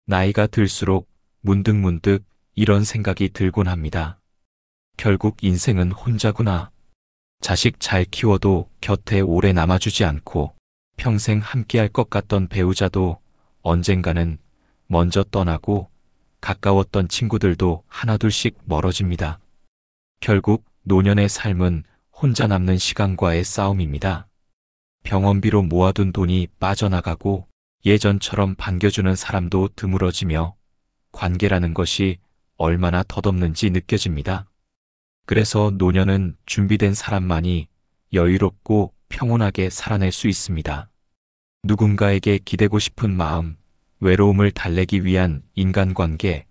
나이가 들수록 문득문득 이런 생각이 들곤 합니다. 결국 인생은 혼자구나. 자식 잘 키워도 곁에 오래 남아주지 않고 평생 함께할 것 같던 배우자도 언젠가는 먼저 떠나고 가까웠던 친구들도 하나둘씩 멀어집니다. 결국 노년의 삶은 혼자 남는 시간과의 싸움입니다. 병원비로 모아둔 돈이 빠져나가고 예전처럼 반겨주는 사람도 드물어지며 관계라는 것이 얼마나 덧없는지 느껴집니다. 그래서 노년은 준비된 사람만이 여유롭고 평온하게 살아낼 수 있습니다. 누군가에게 기대고 싶은 마음, 외로움을 달래기 위한 인간관계,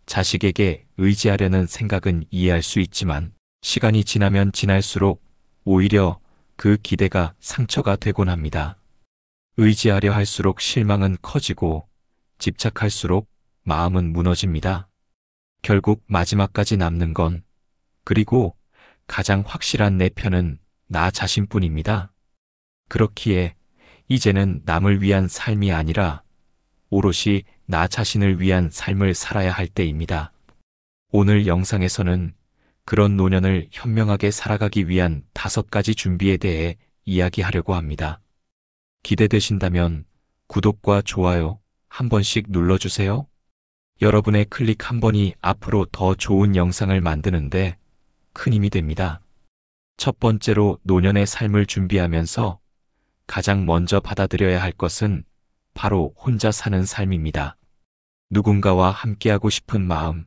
자식에게 의지하려는 생각은 이해할 수 있지만 시간이 지나면 지날수록 오히려 그 기대가 상처가 되곤 합니다. 의지하려 할수록 실망은 커지고 집착할수록 마음은 무너집니다. 결국 마지막까지 남는 건 그리고 가장 확실한 내 편은 나 자신뿐입니다. 그렇기에 이제는 남을 위한 삶이 아니라 오롯이 나 자신을 위한 삶을 살아야 할 때입니다. 오늘 영상에서는 그런 노년을 현명하게 살아가기 위한 5가지 준비에 대해 이야기하려고 합니다. 기대되신다면 구독과 좋아요 한 번씩 눌러주세요. 여러분의 클릭 한 번이 앞으로 더 좋은 영상을 만드는데 큰 힘이 됩니다. 첫 번째로 노년의 삶을 준비하면서 가장 먼저 받아들여야 할 것은 바로 혼자 사는 삶입니다. 누군가와 함께하고 싶은 마음,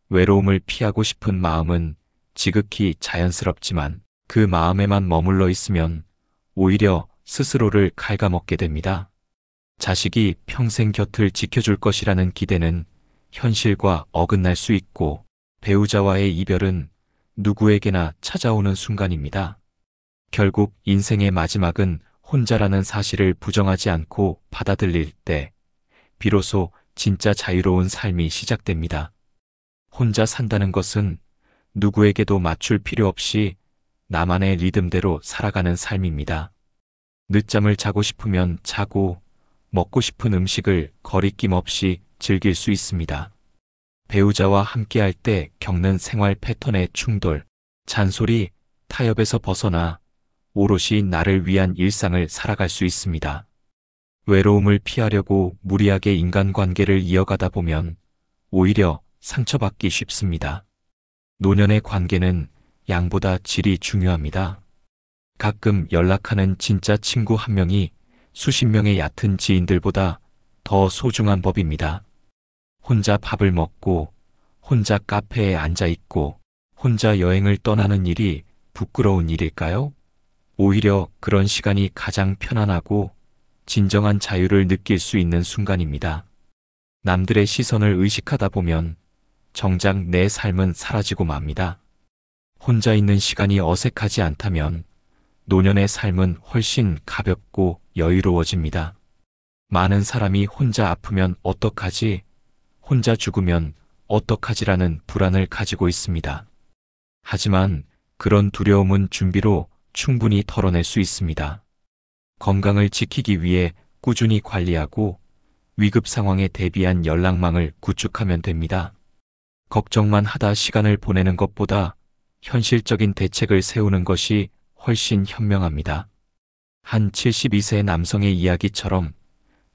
외로움을 피하고 싶은 마음은 지극히 자연스럽지만 그 마음에만 머물러 있으면 오히려 스스로를 갉아먹게 됩니다. 자식이 평생 곁을 지켜줄 것이라는 기대는 현실과 어긋날 수 있고 배우자와의 이별은 누구에게나 찾아오는 순간입니다. 결국 인생의 마지막은 혼자라는 사실을 부정하지 않고 받아들일 때 비로소 진짜 자유로운 삶이 시작됩니다. 혼자 산다는 것은 누구에게도 맞출 필요 없이 나만의 리듬대로 살아가는 삶입니다. 늦잠을 자고 싶으면 자고 먹고 싶은 음식을 거리낌 없이 즐길 수 있습니다. 배우자와 함께할 때 겪는 생활 패턴의 충돌, 잔소리, 타협에서 벗어나 오롯이 나를 위한 일상을 살아갈 수 있습니다. 외로움을 피하려고 무리하게 인간관계를 이어가다 보면 오히려 상처받기 쉽습니다. 노년의 관계는 양보다 질이 중요합니다. 가끔 연락하는 진짜 친구 한 명이 수십 명의 얕은 지인들보다 더 소중한 법입니다. 혼자 밥을 먹고, 혼자 카페에 앉아 있고, 혼자 여행을 떠나는 일이 부끄러운 일일까요? 오히려 그런 시간이 가장 편안하고 진정한 자유를 느낄 수 있는 순간입니다. 남들의 시선을 의식하다 보면 정작 내 삶은 사라지고 맙니다. 혼자 있는 시간이 어색하지 않다면 노년의 삶은 훨씬 가볍고 여유로워집니다. 많은 사람이 혼자 아프면 어떡하지? 혼자 죽으면 어떡하지라는 불안을 가지고 있습니다. 하지만 그런 두려움은 준비로 충분히 털어낼 수 있습니다. 건강을 지키기 위해 꾸준히 관리하고 위급 상황에 대비한 연락망을 구축하면 됩니다. 걱정만 하다 시간을 보내는 것보다 현실적인 대책을 세우는 것이 훨씬 현명합니다. 한 72세 남성의 이야기처럼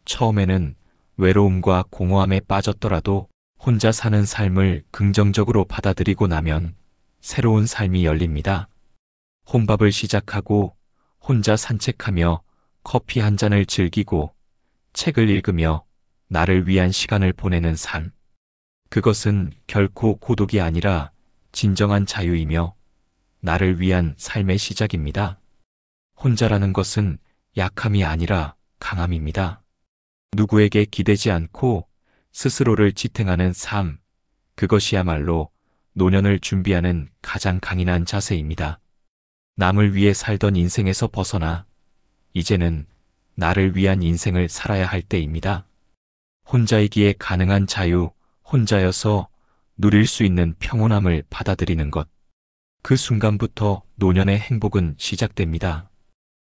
처음에는 외로움과 공허함에 빠졌더라도 혼자 사는 삶을 긍정적으로 받아들이고 나면 새로운 삶이 열립니다. 혼밥을 시작하고 혼자 산책하며 커피 한 잔을 즐기고 책을 읽으며 나를 위한 시간을 보내는 삶. 그것은 결코 고독이 아니라 진정한 자유이며 나를 위한 삶의 시작입니다. 혼자라는 것은 약함이 아니라 강함입니다. 누구에게 기대지 않고 스스로를 지탱하는 삶, 그것이야말로 노년을 준비하는 가장 강인한 자세입니다. 남을 위해 살던 인생에서 벗어나 이제는 나를 위한 인생을 살아야 할 때입니다. 혼자이기에 가능한 자유, 혼자여서 누릴 수 있는 평온함을 받아들이는 것. 그 순간부터 노년의 행복은 시작됩니다.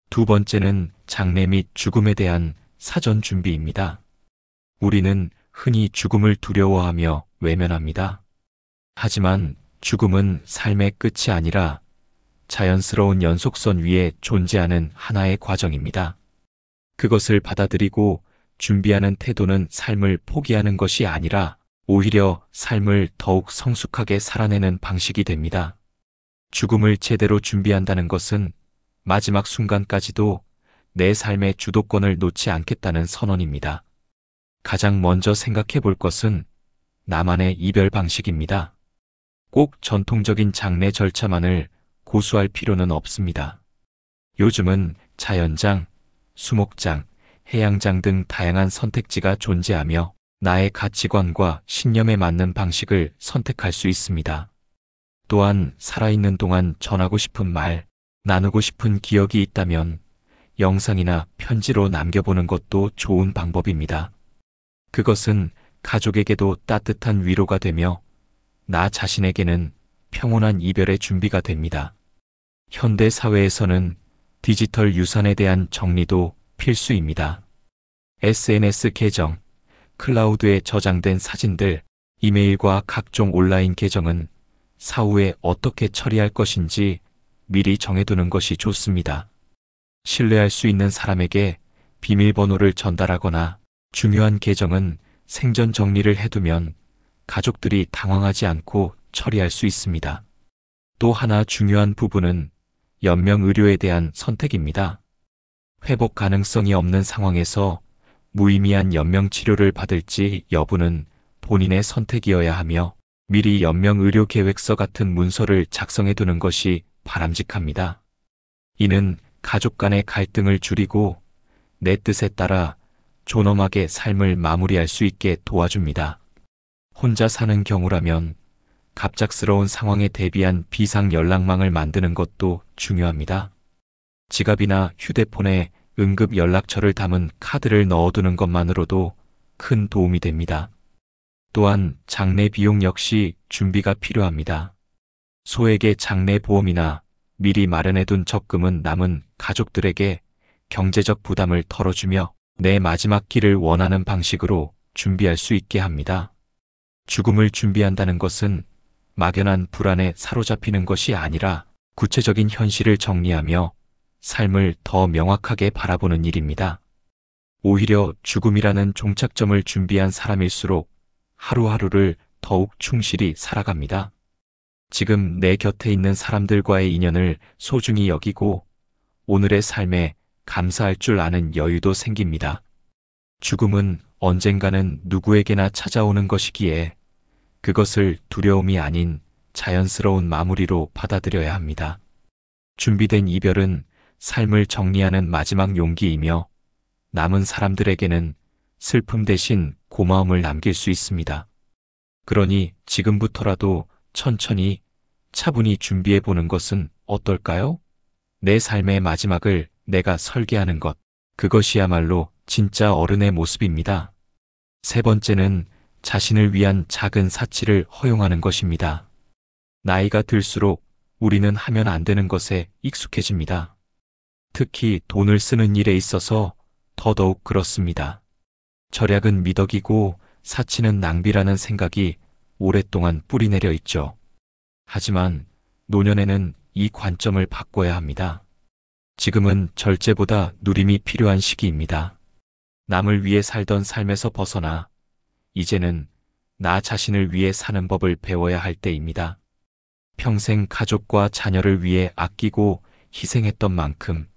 두 번째는 장래 및 죽음에 대한 사전 준비입니다. 우리는 흔히 죽음을 두려워하며 외면합니다. 하지만 죽음은 삶의 끝이 아니라 자연스러운 연속선 위에 존재하는 하나의 과정입니다. 그것을 받아들이고 준비하는 태도는 삶을 포기하는 것이 아니라 오히려 삶을 더욱 성숙하게 살아내는 방식이 됩니다. 죽음을 제대로 준비한다는 것은 마지막 순간까지도 내 삶의 주도권을 놓지 않겠다는 선언입니다. 가장 먼저 생각해 볼 것은 나만의 이별 방식입니다. 꼭 전통적인 장례 절차만을 고수할 필요는 없습니다. 요즘은 자연장, 수목장, 해양장 등 다양한 선택지가 존재하며 나의 가치관과 신념에 맞는 방식을 선택할 수 있습니다. 또한 살아있는 동안 전하고 싶은 말, 나누고 싶은 기억이 있다면 영상이나 편지로 남겨보는 것도 좋은 방법입니다. 그것은 가족에게도 따뜻한 위로가 되며 나 자신에게는 평온한 이별의 준비가 됩니다. 현대 사회에서는 디지털 유산에 대한 정리도 필수입니다. SNS 계정, 클라우드에 저장된 사진들, 이메일과 각종 온라인 계정은 사후에 어떻게 처리할 것인지 미리 정해두는 것이 좋습니다. 신뢰할 수 있는 사람에게 비밀번호를 전달하거나 중요한 계정은 생전 정리를 해두면 가족들이 당황하지 않고 처리할 수 있습니다. 또 하나 중요한 부분은 연명의료에 대한 선택입니다. 회복 가능성이 없는 상황에서 무의미한 연명치료를 받을지 여부는 본인의 선택이어야 하며 미리 연명의료 계획서 같은 문서를 작성해 두는 것이 바람직합니다. 이는 가족 간의 갈등을 줄이고 내 뜻에 따라 존엄하게 삶을 마무리할 수 있게 도와줍니다. 혼자 사는 경우라면 갑작스러운 상황에 대비한 비상 연락망을 만드는 것도 중요합니다. 지갑이나 휴대폰에 응급 연락처를 담은 카드를 넣어두는 것만으로도 큰 도움이 됩니다. 또한 장례 비용 역시 준비가 필요합니다. 소액의 장례 보험이나 미리 마련해둔 적금은 남은 가족들에게 경제적 부담을 덜어주며 내 마지막 길을 원하는 방식으로 준비할 수 있게 합니다. 죽음을 준비한다는 것은 막연한 불안에 사로잡히는 것이 아니라 구체적인 현실을 정리하며 삶을 더 명확하게 바라보는 일입니다. 오히려 죽음이라는 종착점을 준비한 사람일수록 하루하루를 더욱 충실히 살아갑니다. 지금 내 곁에 있는 사람들과의 인연을 소중히 여기고 오늘의 삶에 감사할 줄 아는 여유도 생깁니다. 죽음은 언젠가는 누구에게나 찾아오는 것이기에 그것을 두려움이 아닌 자연스러운 마무리로 받아들여야 합니다. 준비된 이별은 삶을 정리하는 마지막 용기이며 남은 사람들에게는 슬픔 대신 고마움을 남길 수 있습니다. 그러니 지금부터라도 천천히 차분히 준비해 보는 것은 어떨까요? 내 삶의 마지막을 내가 설계하는 것, 그것이야말로 진짜 어른의 모습입니다. 세 번째는 자신을 위한 작은 사치를 허용하는 것입니다. 나이가 들수록 우리는 하면 안 되는 것에 익숙해집니다. 특히 돈을 쓰는 일에 있어서 더더욱 그렇습니다. 절약은 미덕이고 사치는 낭비라는 생각이 오랫동안 뿌리내려 있죠. 하지만 노년에는 이 관점을 바꿔야 합니다. 지금은 절제보다 누림이 필요한 시기입니다. 남을 위해 살던 삶에서 벗어나 이제는 나 자신을 위해 사는 법을 배워야 할 때입니다. 평생 가족과 자녀를 위해 아끼고 희생했던 만큼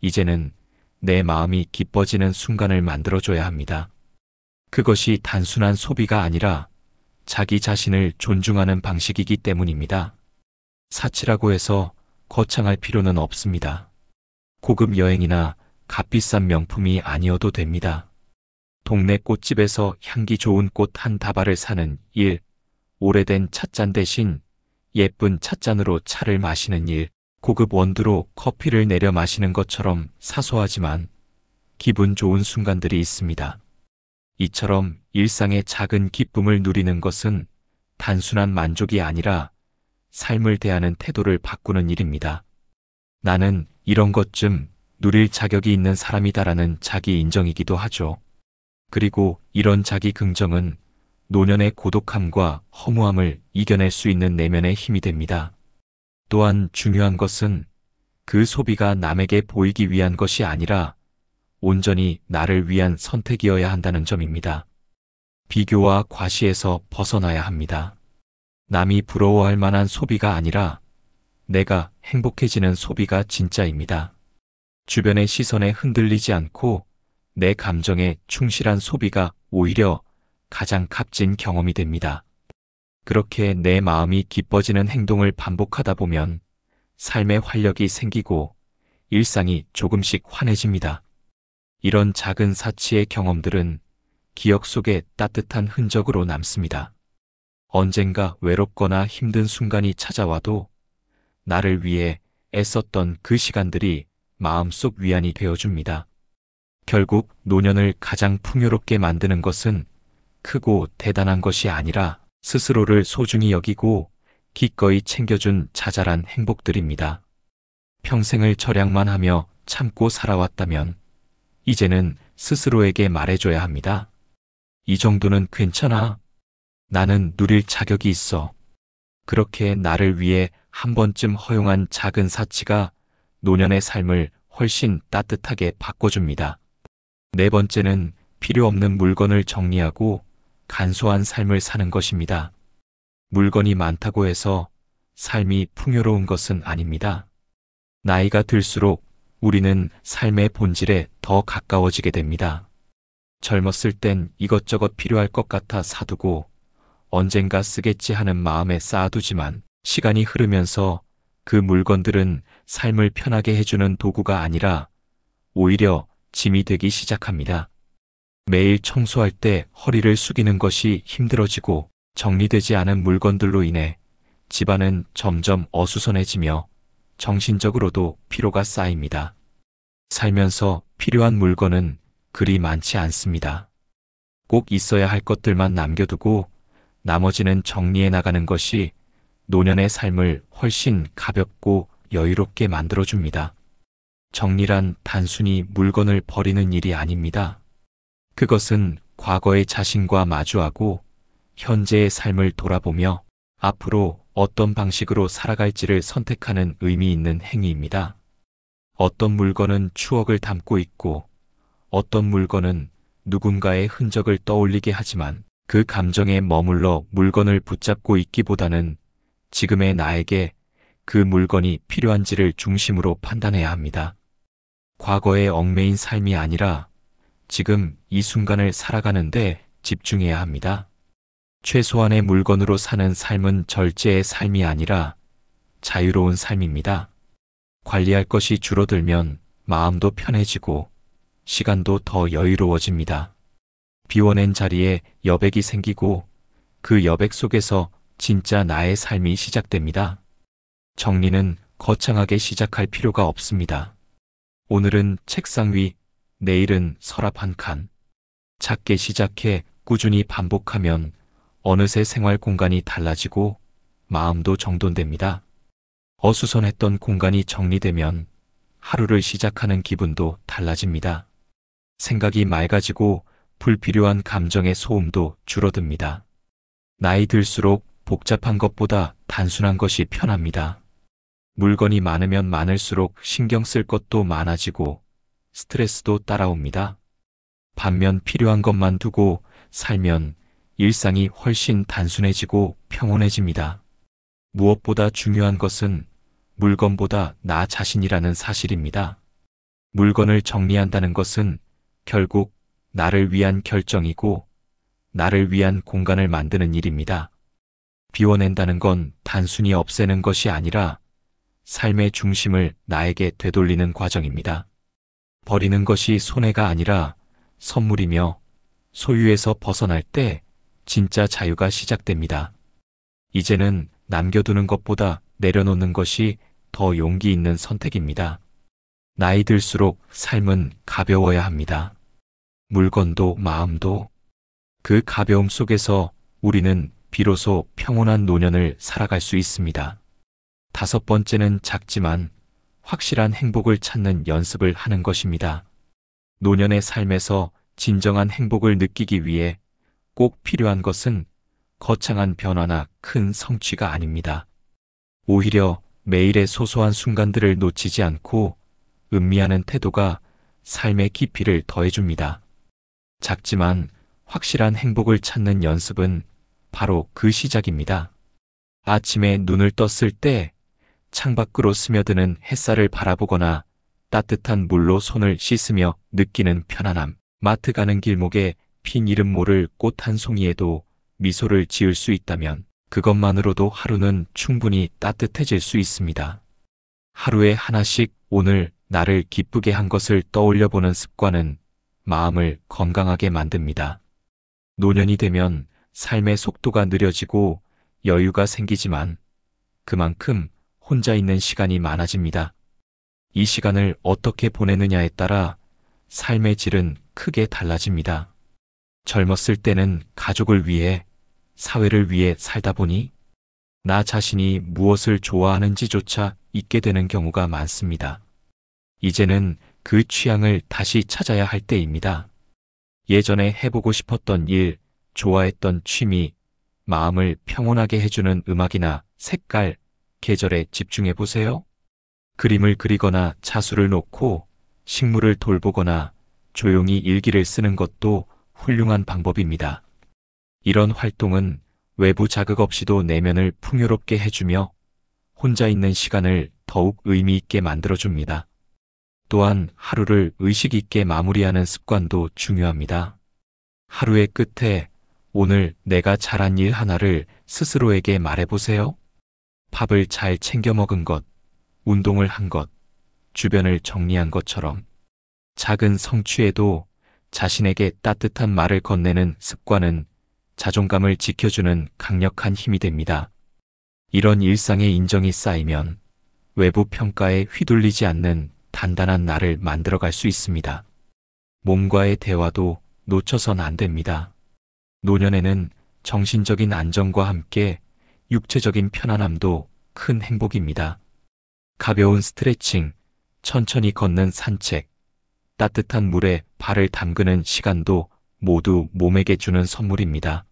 이제는 내 마음이 기뻐지는 순간을 만들어줘야 합니다. 그것이 단순한 소비가 아니라 자기 자신을 존중하는 방식이기 때문입니다. 사치라고 해서 거창할 필요는 없습니다. 고급 여행이나 값비싼 명품이 아니어도 됩니다. 동네 꽃집에서 향기 좋은 꽃 한 다발을 사는 일, 오래된 찻잔 대신 예쁜 찻잔으로 차를 마시는 일, 고급 원두로 커피를 내려 마시는 것처럼 사소하지만 기분 좋은 순간들이 있습니다. 이처럼 일상의 작은 기쁨을 누리는 것은 단순한 만족이 아니라 삶을 대하는 태도를 바꾸는 일입니다. 나는 이런 것 좀 누릴 자격이 있는 사람이다라는 자기 인정이기도 하죠. 그리고 이런 자기 긍정은 노년의 고독함과 허무함을 이겨낼 수 있는 내면의 힘이 됩니다. 또한 중요한 것은 그 소비가 남에게 보이기 위한 것이 아니라 온전히 나를 위한 선택이어야 한다는 점입니다. 비교와 과시에서 벗어나야 합니다. 남이 부러워할 만한 소비가 아니라 내가 행복해지는 소비가 진짜입니다. 주변의 시선에 흔들리지 않고 내 감정에 충실한 소비가 오히려 가장 값진 경험이 됩니다. 그렇게 내 마음이 기뻐지는 행동을 반복하다 보면 삶의 활력이 생기고 일상이 조금씩 환해집니다. 이런 작은 사치의 경험들은 기억 속에 따뜻한 흔적으로 남습니다. 언젠가 외롭거나 힘든 순간이 찾아와도 나를 위해 애썼던 그 시간들이 마음속 위안이 되어줍니다. 결국 노년을 가장 풍요롭게 만드는 것은 크고 대단한 것이 아니라 스스로를 소중히 여기고 기꺼이 챙겨준 자잘한 행복들입니다. 평생을 절약만 하며 참고 살아왔다면 이제는 스스로에게 말해줘야 합니다. 이 정도는 괜찮아. 나는 누릴 자격이 있어. 그렇게 나를 위해 한 번쯤 허용한 작은 사치가 노년의 삶을 훨씬 따뜻하게 바꿔줍니다. 네 번째는 필요 없는 물건을 정리하고 간소한 삶을 사는 것입니다. 물건이 많다고 해서 삶이 풍요로운 것은 아닙니다. 나이가 들수록 우리는 삶의 본질에 더 가까워지게 됩니다. 젊었을 땐 이것저것 필요할 것 같아 사두고 언젠가 쓰겠지 하는 마음에 쌓아두지만 시간이 흐르면서 그 물건들은 삶을 편하게 해주는 도구가 아니라 오히려 짐이 되기 시작합니다. 매일 청소할 때 허리를 숙이는 것이 힘들어지고 정리되지 않은 물건들로 인해 집안은 점점 어수선해지며 정신적으로도 피로가 쌓입니다. 살면서 필요한 물건은 그리 많지 않습니다. 꼭 있어야 할 것들만 남겨두고 나머지는 정리해 나가는 것이 노년의 삶을 훨씬 가볍고 여유롭게 만들어줍니다. 정리란 단순히 물건을 버리는 일이 아닙니다. 그것은 과거의 자신과 마주하고 현재의 삶을 돌아보며 앞으로 어떤 방식으로 살아갈지를 선택하는 의미 있는 행위입니다. 어떤 물건은 추억을 담고 있고 어떤 물건은 누군가의 흔적을 떠올리게 하지만 그 감정에 머물러 물건을 붙잡고 있기보다는 지금의 나에게 그 물건이 필요한지를 중심으로 판단해야 합니다. 과거에 얽매인 삶이 아니라 지금 이 순간을 살아가는데 집중해야 합니다. 최소한의 물건으로 사는 삶은 절제의 삶이 아니라 자유로운 삶입니다. 관리할 것이 줄어들면 마음도 편해지고 시간도 더 여유로워집니다. 비워낸 자리에 여백이 생기고 그 여백 속에서 진짜 나의 삶이 시작됩니다. 정리는 거창하게 시작할 필요가 없습니다. 오늘은 책상 위, 내일은 서랍 한 칸. 작게 시작해 꾸준히 반복하면 어느새 생활 공간이 달라지고 마음도 정돈됩니다. 어수선했던 공간이 정리되면 하루를 시작하는 기분도 달라집니다. 생각이 맑아지고 불필요한 감정의 소음도 줄어듭니다. 나이 들수록 복잡한 것보다 단순한 것이 편합니다. 물건이 많으면 많을수록 신경 쓸 것도 많아지고 스트레스도 따라옵니다. 반면 필요한 것만 두고 살면 일상이 훨씬 단순해지고 평온해집니다. 무엇보다 중요한 것은 물건보다 나 자신이라는 사실입니다. 물건을 정리한다는 것은 결국 나를 위한 결정이고 나를 위한 공간을 만드는 일입니다. 비워낸다는 건 단순히 없애는 것이 아니라 삶의 중심을 나에게 되돌리는 과정입니다. 버리는 것이 손해가 아니라 선물이며 소유에서 벗어날 때 진짜 자유가 시작됩니다. 이제는 남겨두는 것보다 내려놓는 것이 더 용기 있는 선택입니다. 나이 들수록 삶은 가벼워야 합니다. 물건도 마음도. 그 가벼움 속에서 우리는 비로소 평온한 노년을 살아갈 수 있습니다. 다섯 번째는 작지만 확실한 행복을 찾는 연습을 하는 것입니다. 노년의 삶에서 진정한 행복을 느끼기 위해 꼭 필요한 것은 거창한 변화나 큰 성취가 아닙니다. 오히려 매일의 소소한 순간들을 놓치지 않고 음미하는 태도가 삶의 깊이를 더해줍니다. 작지만 확실한 행복을 찾는 연습은 바로 그 시작입니다. 아침에 눈을 떴을 때 창밖으로 스며드는 햇살을 바라보거나 따뜻한 물로 손을 씻으며 느끼는 편안함, 마트 가는 길목에 핀 이름 모를 꽃 한 송이에도 미소를 지을 수 있다면 그것만으로도 하루는 충분히 따뜻해질 수 있습니다. 하루에 하나씩 오늘 나를 기쁘게 한 것을 떠올려보는 습관은 마음을 건강하게 만듭니다. 노년이 되면 삶의 속도가 느려지고 여유가 생기지만 그만큼 혼자 있는 시간이 많아집니다. 이 시간을 어떻게 보내느냐에 따라 삶의 질은 크게 달라집니다. 젊었을 때는 가족을 위해, 사회를 위해 살다 보니 나 자신이 무엇을 좋아하는지조차 잊게 되는 경우가 많습니다. 이제는 그 취향을 다시 찾아야 할 때입니다. 예전에 해보고 싶었던 일, 좋아했던 취미, 마음을 평온하게 해주는 음악이나 색깔, 계절에 집중해 보세요. 그림을 그리거나 자수를 놓고 식물을 돌보거나 조용히 일기를 쓰는 것도 훌륭한 방법입니다. 이런 활동은 외부 자극 없이도 내면을 풍요롭게 해주며 혼자 있는 시간을 더욱 의미 있게 만들어줍니다. 또한 하루를 의식 있게 마무리하는 습관도 중요합니다. 하루의 끝에 오늘 내가 잘한 일 하나를 스스로에게 말해보세요. 밥을 잘 챙겨 먹은 것, 운동을 한 것, 주변을 정리한 것처럼 작은 성취에도 자신에게 따뜻한 말을 건네는 습관은 자존감을 지켜주는 강력한 힘이 됩니다. 이런 일상의 인정이 쌓이면 외부 평가에 휘둘리지 않는 단단한 나를 만들어갈 수 있습니다. 몸과의 대화도 놓쳐선 안 됩니다. 노년에는 정신적인 안정과 함께 육체적인 편안함도 큰 행복입니다. 가벼운 스트레칭, 천천히 걷는 산책, 따뜻한 물에 발을 담그는 시간도 모두 몸에게 주는 선물입니다.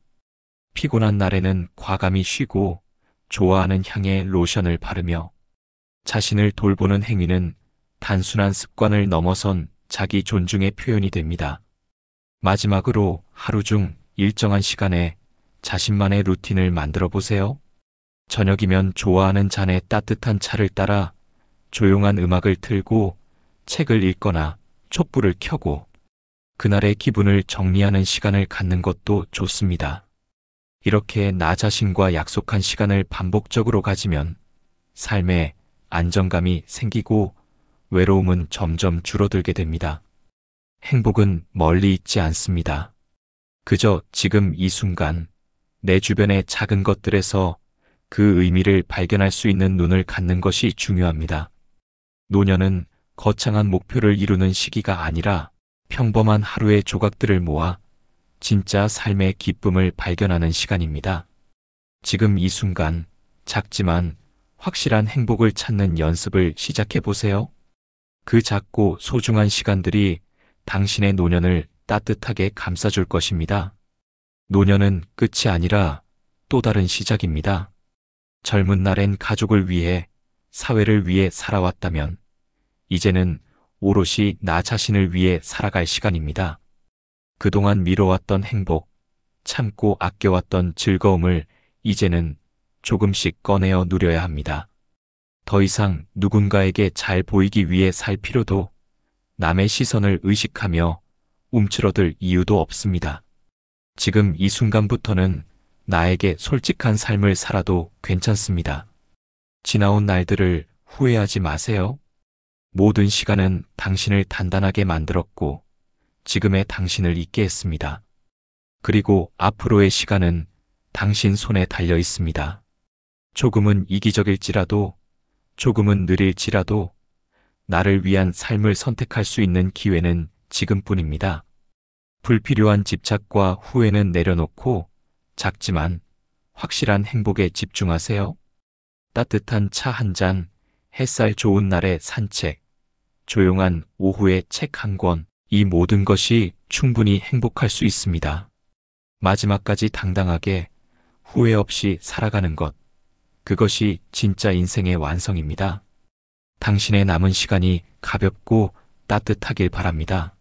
피곤한 날에는 과감히 쉬고 좋아하는 향의 로션을 바르며 자신을 돌보는 행위는 단순한 습관을 넘어선 자기 존중의 표현이 됩니다. 마지막으로 하루 중 일정한 시간에 자신만의 루틴을 만들어 보세요. 저녁이면 좋아하는 잔에 따뜻한 차를 따라 조용한 음악을 틀고 책을 읽거나 촛불을 켜고 그날의 기분을 정리하는 시간을 갖는 것도 좋습니다. 이렇게 나 자신과 약속한 시간을 반복적으로 가지면 삶에 안정감이 생기고 외로움은 점점 줄어들게 됩니다. 행복은 멀리 있지 않습니다. 그저 지금 이 순간 내 주변의 작은 것들에서 그 의미를 발견할 수 있는 눈을 갖는 것이 중요합니다. 노년은 거창한 목표를 이루는 시기가 아니라 평범한 하루의 조각들을 모아 진짜 삶의 기쁨을 발견하는 시간입니다. 지금 이 순간 작지만 확실한 행복을 찾는 연습을 시작해 보세요. 그 작고 소중한 시간들이 당신의 노년을 따뜻하게 감싸줄 것입니다. 노년은 끝이 아니라 또 다른 시작입니다. 젊은 날엔 가족을 위해, 사회를 위해 살아왔다면 이제는 오롯이 나 자신을 위해 살아갈 시간입니다. 그동안 미뤄왔던 행복, 참고 아껴왔던 즐거움을 이제는 조금씩 꺼내어 누려야 합니다. 더 이상 누군가에게 잘 보이기 위해 살 필요도, 남의 시선을 의식하며 움츠러들 이유도 없습니다. 지금 이 순간부터는 나에게 솔직한 삶을 살아도 괜찮습니다. 지나온 날들을 후회하지 마세요. 모든 시간은 당신을 단단하게 만들었고 지금의 당신을 있게 했습니다. 그리고 앞으로의 시간은 당신 손에 달려 있습니다. 조금은 이기적일지라도, 조금은 느릴지라도 나를 위한 삶을 선택할 수 있는 기회는 지금뿐입니다. 불필요한 집착과 후회는 내려놓고 작지만 확실한 행복에 집중하세요. 따뜻한 차 한 잔, 햇살 좋은 날의 산책, 조용한 오후의 책 한 권, 이 모든 것이 충분히 행복할 수 있습니다. 마지막까지 당당하게 후회 없이 살아가는 것. 그것이 진짜 인생의 완성입니다. 당신의 남은 시간이 가볍고 따뜻하길 바랍니다.